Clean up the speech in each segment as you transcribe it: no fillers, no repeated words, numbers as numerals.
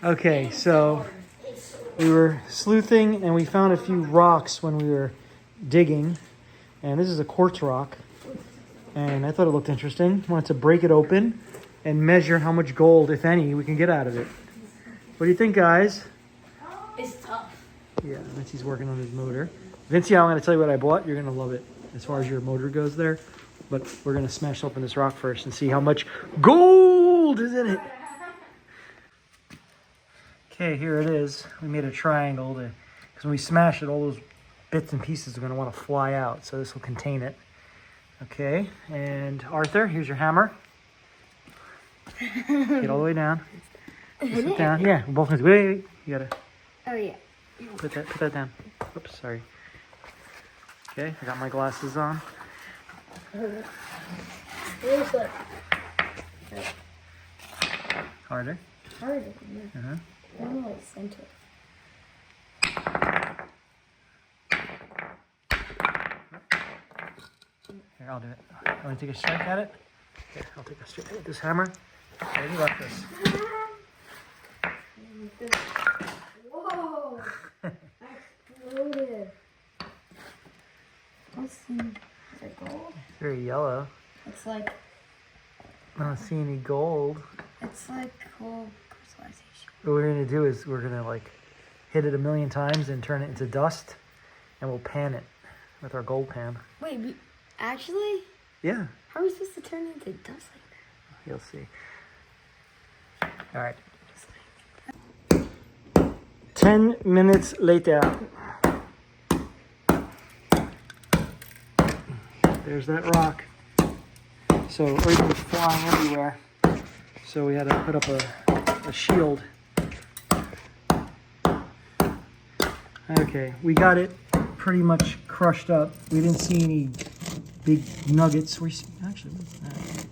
Okay, so we were sleuthing and we found a few rocks when we were digging. And this is a quartz rock. And I thought it looked interesting. I wanted to break it open and measure how much gold, if any, we can get out of it. What do you think, guys? It's tough. Yeah, Vincey's working on his motor. Vincey, I'm going to tell you what I bought. You're going to love it as far as your motor goes there. But we're going to smash open this rock first and see how much gold is in it. Okay, here it is. We made a triangle because when we smash it, all those bits and pieces are going to want to fly out. So this will contain it. Okay, and Arthur, here's your hammer. Get all the way down. Sit down. Yeah, both hands. Wait. You gotta. Oh yeah. Put that down. Oops, sorry. Okay, I got my glasses on. Harder. Harder. Uh-huh. I'm like center. Here, I'll do it. Want to take a strike at it? Here, I'll take a strike at this hammer. There, you got this. Whoa! Exploded. Let's see. Is it gold? It's very yellow. It's like. I don't see any gold. It's like gold crystallization. What we're gonna do is we're gonna like hit it 1,000,000 times and turn it into dust, and we'll pan it with our gold pan. Wait, actually? Yeah. How are we supposed to turn it into dust like that? You'll see. All right. 10 minutes later. There's that rock. So everything was flying everywhere. So we had to put up a shield. Okay, we got it pretty much crushed up. We didn't see any big nuggets. Actually, what's that?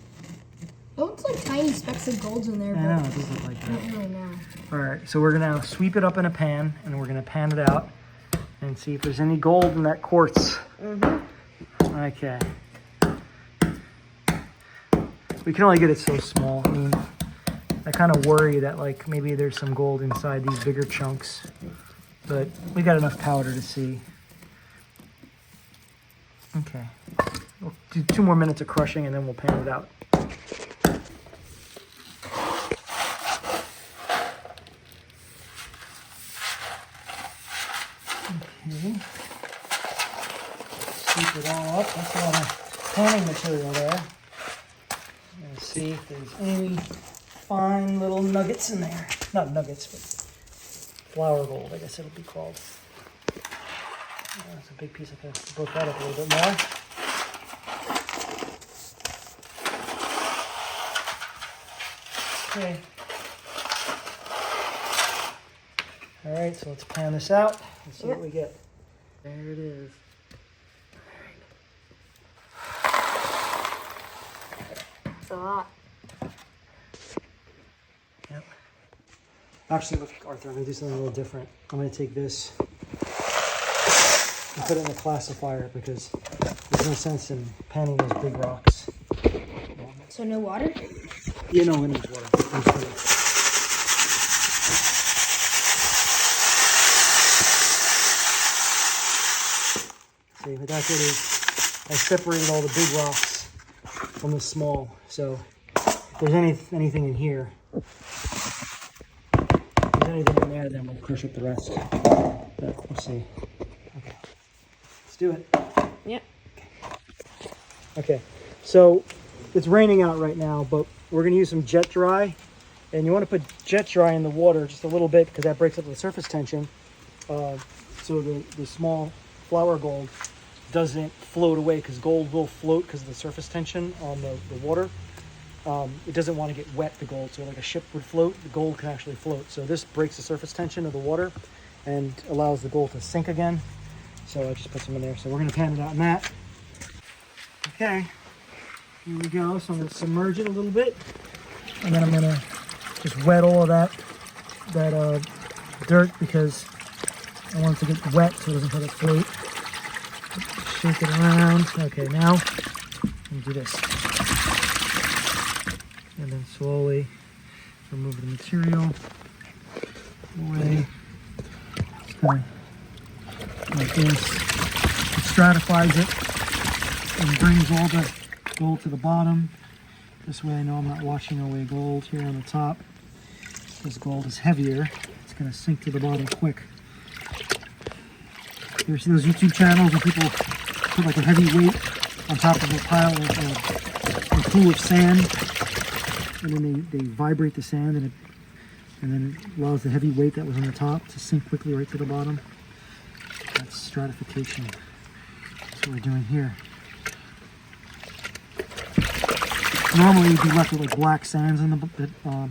It looks like tiny specks of gold in there, I know, but it doesn't look like I that. don't really know. All right, so we're gonna sweep it up in a pan and we're gonna pan it out and see if there's any gold in that quartz. Okay. We can only get it so small. I mean, I kind of worry that like maybe there's some gold inside these bigger chunks, but we got enough powder to see. Okay. We'll do 2 more minutes of crushing and then we'll pan it out. Okay. Sweep it all up. That's a lot of panning material there. Let's see if there's any fine little nuggets in there. Not nuggets, but flour gold, I guess it'll be called. That's a big piece. I can broke that up a little bit more. Okay. All right, so let's pan this out and see what we get. There it is. It's a lot. Yep. Actually, look, Arthur, I'm going to do something a little different. I'm going to take this and put it in a classifier because there's no sense in panning those big rocks. So no water? You know, we need water. See, what that did is I separated all the big rocks from the small. So if there's anything in here, if there's anything in there, then we'll crush up the rest. But we'll see. Okay, let's do it. Yep. Okay, so it's raining out right now, but we're going to use some jet dry. And you want to put jet dry in the water just a little bit because that breaks up the surface tension. So the small flour gold doesn't float away, because gold will float because of the surface tension on the water. It doesn't want to get wet, the gold. So like a ship would float, the gold can actually float. So this breaks the surface tension of the water and allows the gold to sink again. So I just put some in there. So we're going to pan it out in that. Okay, here we go. So I'm going to submerge it a little bit. And then I'm going to just wet all of that dirt because I want it to get wet so it doesn't let it float. Shake it around. Okay, now I'm do this. And then slowly remove the material. away. It's kind of like this. It stratifies it and brings all the gold to the bottom. This way I know I'm not washing away gold here on the top. Because gold is heavier, it's going to sink to the bottom quick. You ever see those YouTube channels where people put like a heavy weight on top of a pile of a pool of sand, and then they vibrate the sand, and then it allows the heavy weight that was on the top to sink quickly right to the bottom? That's stratification. That's what we're doing here. Normally you'd be left with like black sands in the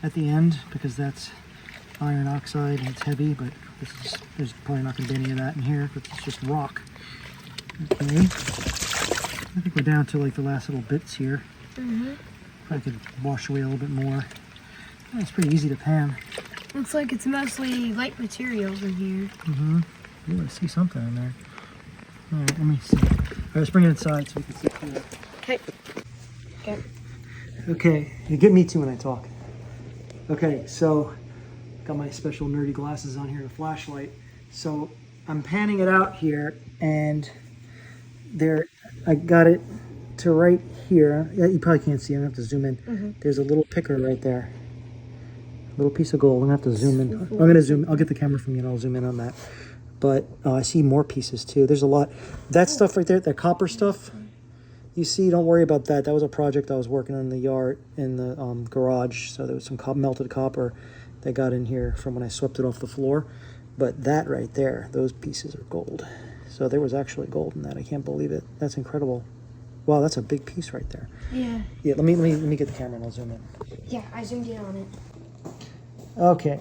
at the end, because that's iron oxide and it's heavy, but there's probably not going to be any of that in here, but it's just rock. Okay, I think we're down to like the last little bits here. Probably could wash away a little bit more. Oh, it's pretty easy to pan. Looks like it's mostly light materials in here. Ooh, I see something in there. All right, let me see. All right, let's bring it inside so we can see clear. Okay. Okay. Okay, you get me too when I talk. Okay, so got my special nerdy glasses on here and a flashlight. So I'm panning it out here, and there I got it to right here. Yeah, you probably can't see. I'm gonna have to zoom in. There's a little picker right there. A little piece of gold. I'm gonna have to zoom in. I'm gonna zoom. I'll get the camera from you and I'll zoom in on that. But I see more pieces too. There's a lot. That stuff right there, that copper stuff. You see, don't worry about that. That was a project I was working on in the yard, in the garage. So there was some melted copper that got in here from when I swept it off the floor. But that right there, those pieces are gold. So there was actually gold in that. I can't believe it. That's incredible. Wow, that's a big piece right there. Yeah. Yeah, let me get the camera and I'll zoom in. Yeah, I zoomed in on it. Okay,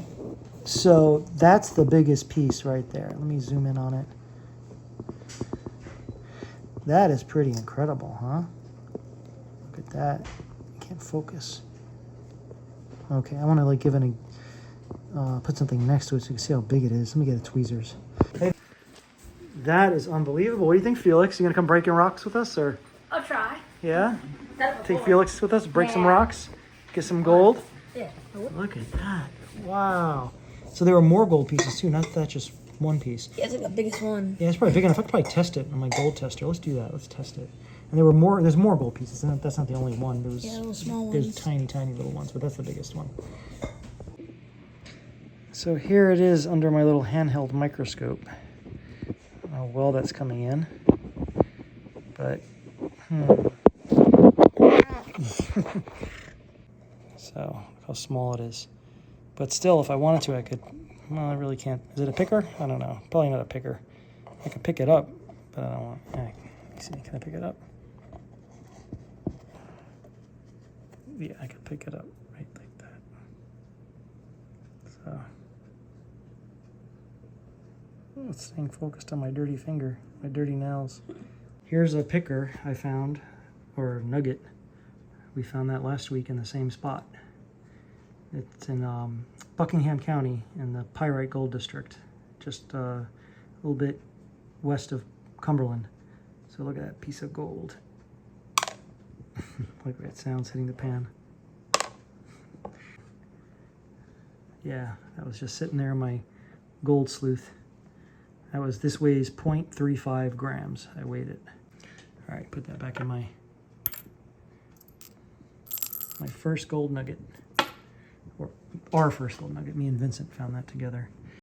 so that's the biggest piece right there. Let me zoom in on it. That is pretty incredible, huh? Look at that. I can't focus. Okay, I want to like give it a put something next to it so you can see how big it is. Let me get the tweezers. Hey, that is unbelievable. What do you think, Felix? You gonna come breaking rocks with us, or? I'll try. Yeah. Take Felix with us. Break some rocks. Get some gold. Yeah. Look at that. Wow. So there were more gold pieces too, not that just one piece. Yeah, it's like the biggest one. Yeah, it's probably big enough. I could probably test it on my gold tester. Let's do that. Let's test it. And there were more. There's more gold pieces. That's not the only one. There was, little small there's ones. tiny, tiny little ones, but that's the biggest one. So here it is under my little handheld microscope. I don't know how well that's coming in, but so look how small it is. But still, if I wanted to, I could. Well, I really can't. Is it a picker? I don't know. Probably not a picker. I could pick it up, but I don't want. See, can I pick it up? Yeah, I could pick it up right like that. So, oh, it's staying focused on my dirty finger, my dirty nails. Here's a picker I found, or nugget. We found that last week in the same spot. It's in Buckingham County in the Pyrite Gold District, just a little bit west of Cumberland. So look at that piece of gold. Look at that sounds hitting the pan. Yeah, that was just sitting there in my gold sleuth. This weighs 0.35 grams. I weighed it. All right, put that back in my first gold nugget. Or our first gold nugget. Me and Vincent found that together.